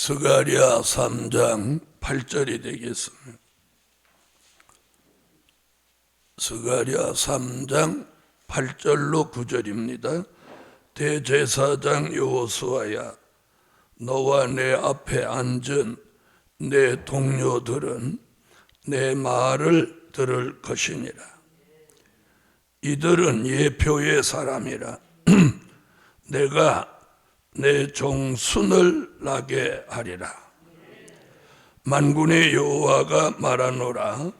스가랴 3장 8절이 되겠습니다. 스가랴 3장 8절로 9절입니다. 대제사장 여호수아야, 너와 내 앞에 앉은 내 동료들은 내 말을 들을 것이니라. 이들은 예표의 사람이라. 내가 내 종순을 나게 하리라. 만군의 여호와가 말하노라.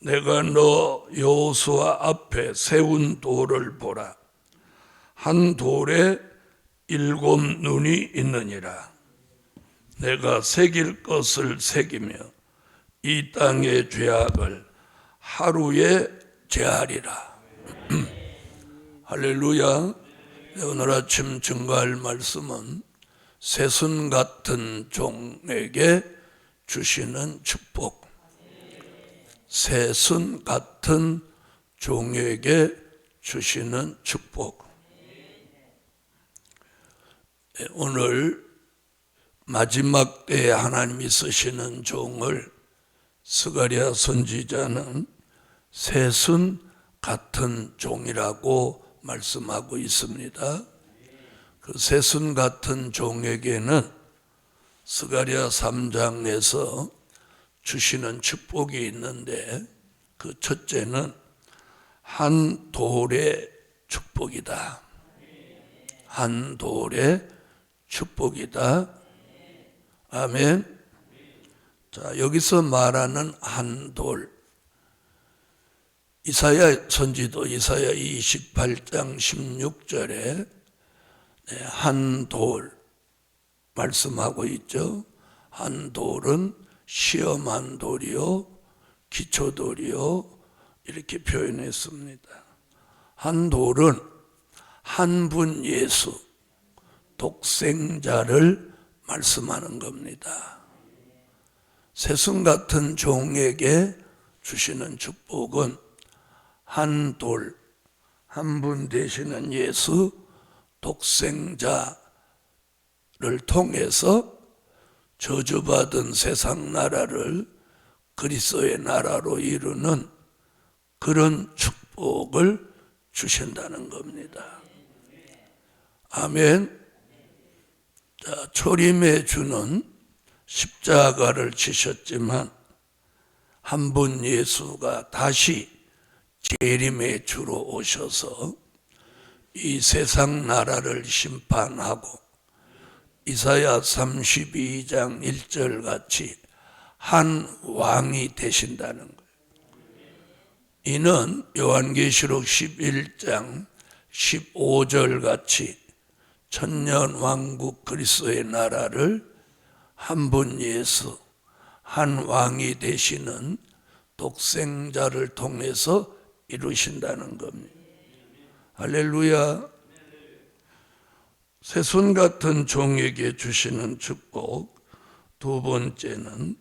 내가 너 여호수아 앞에 세운 돌을 보라. 한 돌에 7 눈이 있느니라. 내가 새길 것을 새기며 이 땅의 죄악을 하루에 제하리라. 할렐루야. 오늘 아침 증거할 말씀은 새순 같은 종에게 주시는 축복. 새순 같은 종에게 주시는 축복. 오늘 마지막 때에 하나님이 쓰시는 종을 스가랴 선지자는 새순 같은 종이라고 말씀하고 있습니다. 그 새순 같은 종에게는 스가랴 3장에서 주시는 축복이 있는데, 그 첫째는 한 돌의 축복이다. 한 돌의 축복이다. 아멘. 자, 여기서 말하는 한 돌, 이사야 선지도 이사야 28장 16절에 한 돌 말씀하고 있죠. 한 돌은 시험한 돌이요, 기초돌이요, 이렇게 표현했습니다. 한 돌은 한 분 예수, 독생자를 말씀하는 겁니다. 새순 같은 종에게 주시는 축복은 한 돌, 한 분 되시는 예수, 독생자를 통해서 저주받은 세상 나라를 그리스도의 나라로 이루는 그런 축복을 주신다는 겁니다. 아멘. 자, 초림의 주는 십자가를 지셨지만 한 분 예수가 다시 재림의 주로 오셔서 이 세상 나라를 심판하고 이사야 32장 1절 같이 한 왕이 되신다는 거예요. 이는 요한계시록 11장 15절 같이 천년 왕국 그리스도의 나라를 한 분 예수, 한 왕이 되시는 독생자를 통해서 이루신다는 겁니다. 할렐루야. 새순 같은 종에게 주시는 축복, 두 번째는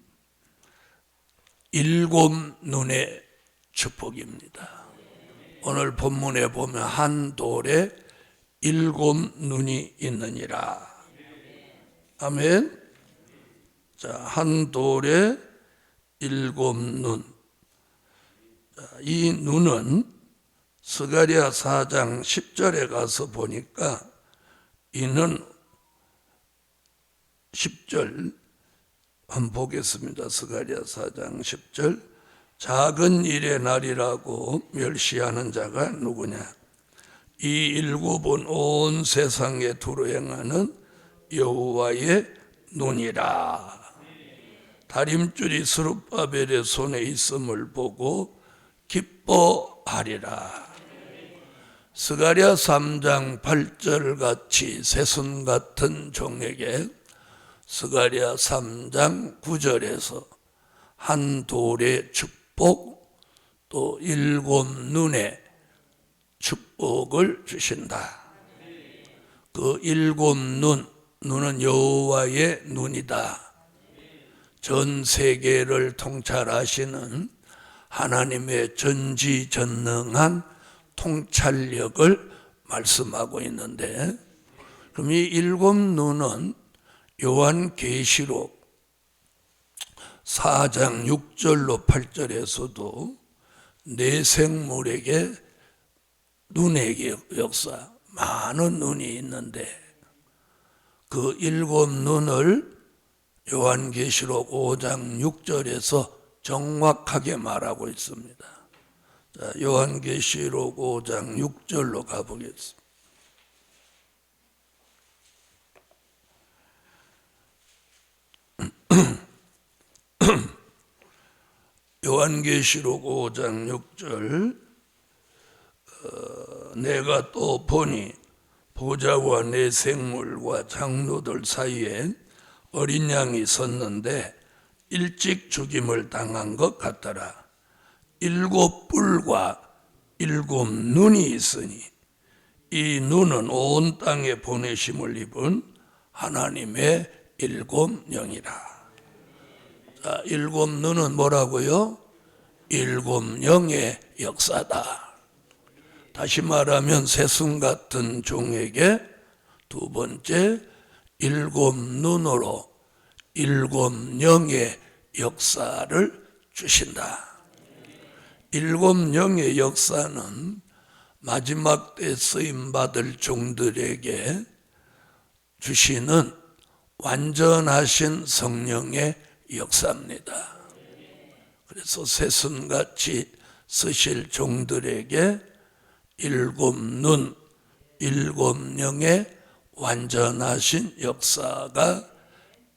7 눈의 축복입니다. 오늘 본문에 보면 한 돌에 7 눈이 있느니라. 아멘. 자, 한 돌에 7 눈. 이 눈은 스가랴 4장 10절에 가서 보니까 이는 10절 한번 보겠습니다. 스가랴 4장 10절. 작은 일의 날이라고 멸시하는 자가 누구냐? 이 7은 온 세상에 두루 행하는 여호와의 눈이라. 다림줄이 스룹바벨의 손에 있음을 보고 기뻐하리라. 스가랴 3장 8절 같이 새순 같은 종에게 스가랴 3장 9절에서 한 돌의 축복, 또 7 눈의 축복을 주신다. 그 7 눈은 여호와의 눈이다. 전 세계를 통찰하시는 하나님의 전지전능한 통찰력을 말씀하고 있는데, 그럼 이 7 눈은 요한계시록 4장 6절로 8절에서도 내 생물에게 눈의 역사, 많은 눈이 있는데 그 7 눈을 요한계시록 5장 6절에서 정확하게 말하고 있습니다. 자, 요한계시록 5장 6절로 가보겠습니다. 요한계시록 5장 6절 내가 또 보니 보좌와 내 생물과 장로들 사이에 어린 양이 섰는데 일찍 죽임을 당한 것 같더라. 7 뿔과 7 눈이 있으니 이 눈은 온 땅에 보내심을 입은 하나님의 7 영이라. 자, 7 눈은 뭐라고요? 7 영의 역사다. 다시 말하면 새순 같은 종에게 두 번째 7 눈으로 7 영의 역사를 주신다. 7 영의 역사는 마지막 때 쓰임받을 종들에게 주시는 완전하신 성령의 역사입니다. 그래서 새순같이 쓰실 종들에게 7 눈, 7 영의 완전하신 역사가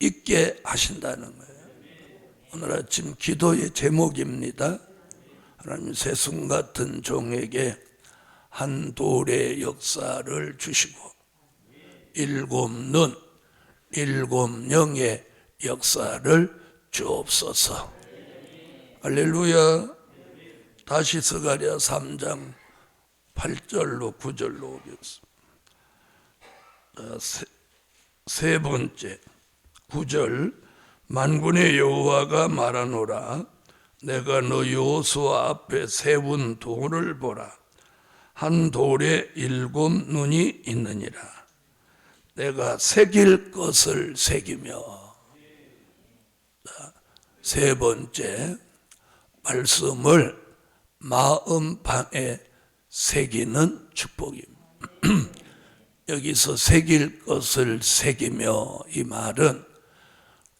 있게 하신다는 거예요. 오늘 아침 기도의 제목입니다. 하나님 새순 같은 종에게 한 돌의 역사를 주시고 7 눈, 7 영의 역사를 주옵소서. 할렐루야. 다시 스가랴 3장 8절로 9절로 오겠습니다. 세 번째 9절 만군의 여호와가 말하노라 내가 너 여호수아 앞에 세운 돌을 보라 한 돌에 7 눈이 있느니라 내가 새길 것을 새기며. 세 번째 말씀을 마음판에 새기는 축복입니다. 여기서 새길 것을 새기며 이 말은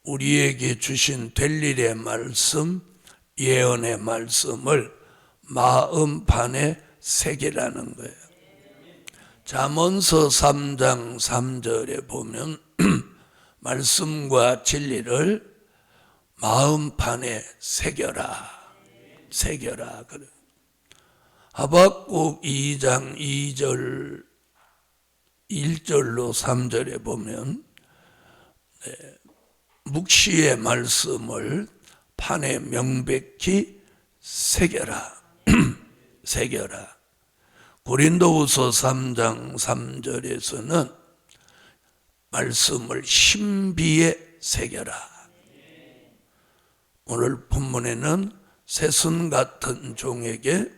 우리에게 주신 될 일의 말씀, 예언의 말씀을 마음판에 새기라는 거예요. 잠언서 3장 3절에 보면 말씀과 진리를 마음판에 새겨라. 새겨라. 그래. 하박국 2장 2절 1절로 3절에 보면 묵시의 말씀을 판에 명백히 새겨라. 새겨라. 고린도후서 3장 3절에서는 말씀을 신비에 새겨라. 오늘 본문에는 새순 같은 종에게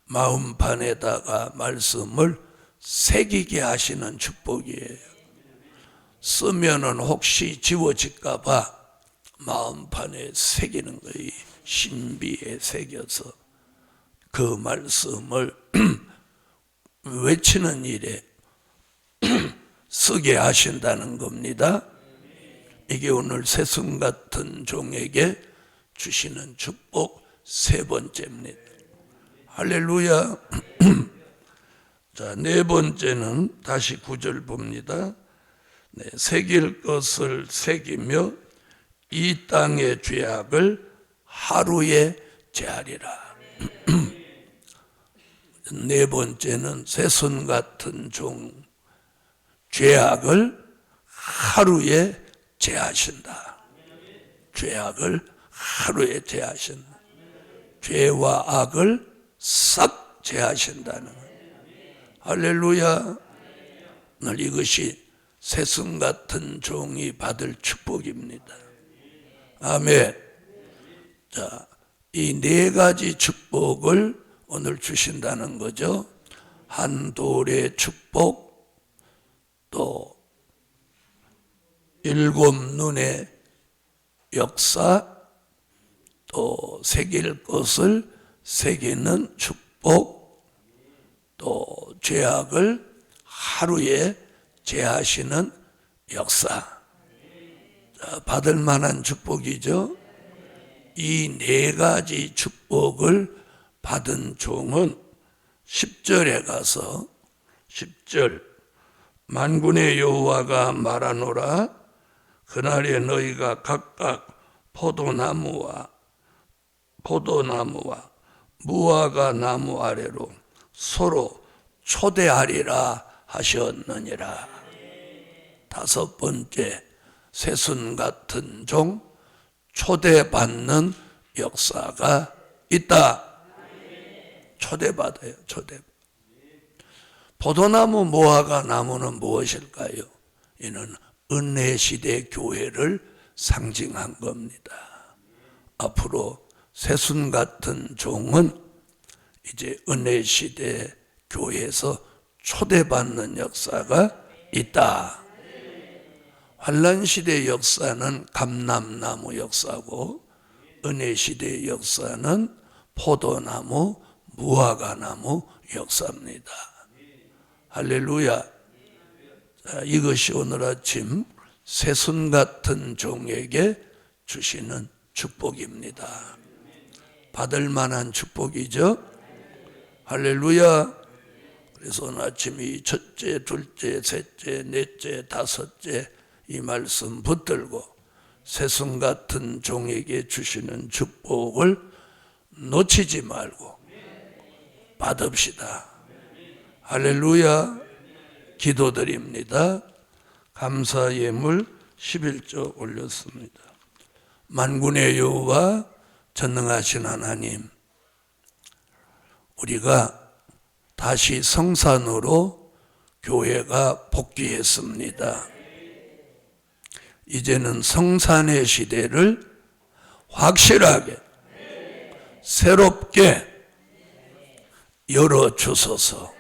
마음판에다가 말씀을 새기게 하시는 축복이에요. 쓰면은 혹시 지워질까 봐 마음판에 새기는 거예요. 신비에 새겨서 그 말씀을 외치는 일에 쓰게 하신다는 겁니다. 이게 오늘 새순 같은 종에게 주시는 축복 세 번째입니다. 할렐루야. 자, 네 번째는 다시 9절 봅니다. 네, 새길 것을 새기며 이 땅의 죄악을 하루에 제하리라. 네 번째는 새순 같은 종 죄악을 하루에 제하신다. 죄악을 하루에 제하신다. 죄와 악을 싹 제하신다는 거예요. 할렐루야. 오늘 이것이 새순 같은 종이 받을 축복입니다. 아멘. 자, 이 네 가지 축복을 오늘 주신다는 거죠. 한 돌의 축복, 또 일곱 눈의 역사, 또 새길 것을 새기는 축복, 또 죄악을 하루에 제하시는 역사. 자, 받을 만한 축복이죠. 이 네 가지 축복을 받은 종은 10절에 가서 10절 만군의 여호와가 말하노라 그날에 너희가 각각 포도나무와 무화과 나무 아래로 서로 초대하리라 하셨느니라. 다섯 번째, 새순 같은 종, 초대받는 역사가 있다. 초대받아요. 포도나무 무화과 나무는 무엇일까요? 이는 은혜시대 교회를 상징한 겁니다. 앞으로 새순 같은 종은 이제 은혜시대 교회에서 초대받는 역사가 있다. 환란시대 역사는 감람나무 역사고 은혜시대 역사는 포도나무, 무화과나무 역사입니다. 할렐루야. 자, 이것이 오늘 아침 새순 같은 종에게 주시는 축복입니다. 받을 만한 축복이죠. 할렐루야. 그래서 오늘 아침 이 첫째, 둘째, 셋째, 넷째, 다섯째 이 말씀 붙들고 새순 같은 종에게 주시는 축복을 놓치지 말고 받읍시다. 할렐루야. 기도드립니다. 감사 예물 11조 올렸습니다. 만군의 여호와 전능하신 하나님, 우리가 다시 성산으로 교회가 복귀했습니다. 이제는 성산의 시대를 확실하게 새롭게 열어주소서.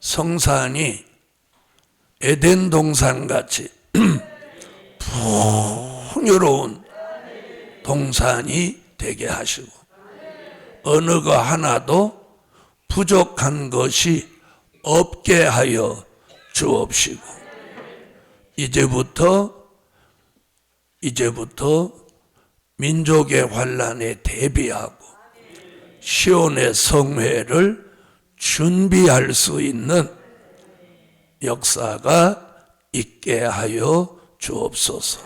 성산이 에덴 동산같이 풍요로운 동산이 되게 하시고 어느 거 하나도 부족한 것이 없게 하여 주옵시고 이제부터 민족의 환난에 대비하고 시온의 성회를 준비할 수 있는 역사가 있게 하여 주옵소서.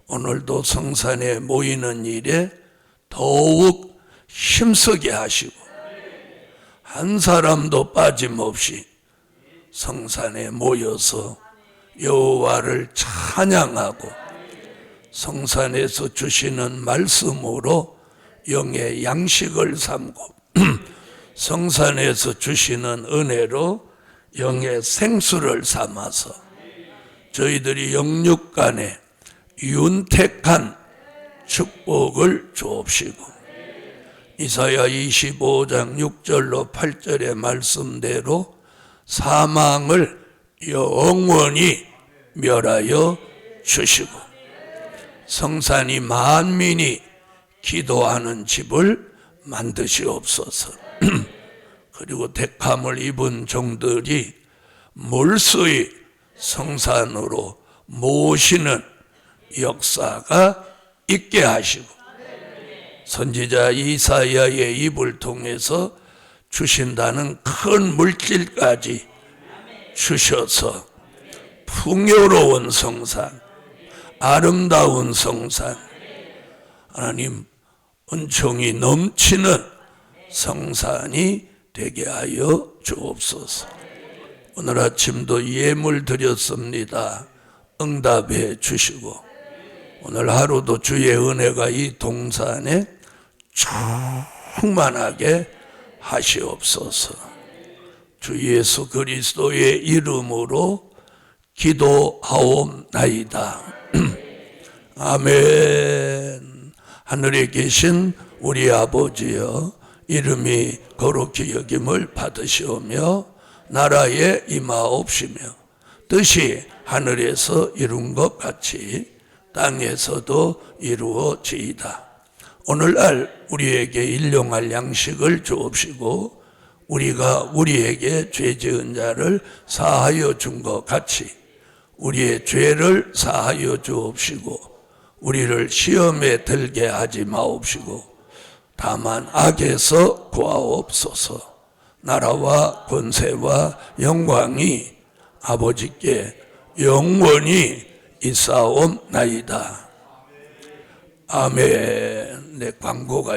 오늘도 성산에 모이는 일에 더욱 힘쓰게 하시고 한 사람도 빠짐없이 성산에 모여서 여호와를 찬양하고 성산에서 주시는 말씀으로 영의 양식을 삼고 성산에서 주시는 은혜로 영의 생수를 삼아서 저희들이 영육간에 윤택한 축복을 주옵시고 이사야 25장 6절로 8절의 말씀대로 사망을 영원히 멸하여 주시고 성산이 만민이 기도하는 집을 만드시옵소서. 그리고 택함을 입은 종들이 몰수히 성산으로 모시는 역사가 있게 하시고 선지자 이사야의 입을 통해서 주신다는 큰 물질까지 주셔서 풍요로운 성산, 아름다운 성산, 하나님 은총이 넘치는 성산이 되게 하여 주옵소서. 오늘 아침도 예물 드렸습니다. 응답해 주시고 오늘 하루도 주의 은혜가 이 동산에 충만하게 하시옵소서. 주 예수 그리스도의 이름으로 기도하옵나이다. 아멘. 하늘에 계신 우리 아버지여 이름이 거룩히 여김을 받으시오며 나라에 임하옵시며 뜻이 하늘에서 이룬 것 같이 땅에서도 이루어지이다. 오늘날 우리에게 일용할 양식을 주옵시고 우리가 우리에게 죄 지은 자를 사하여 준 것 같이 우리의 죄를 사하여 주옵시고 우리를 시험에 들게 하지 마옵시고 다만 악에서 구하옵소서. 나라와 권세와 영광이 아버지께 영원히 있사옵나이다. 아멘. 내 광고가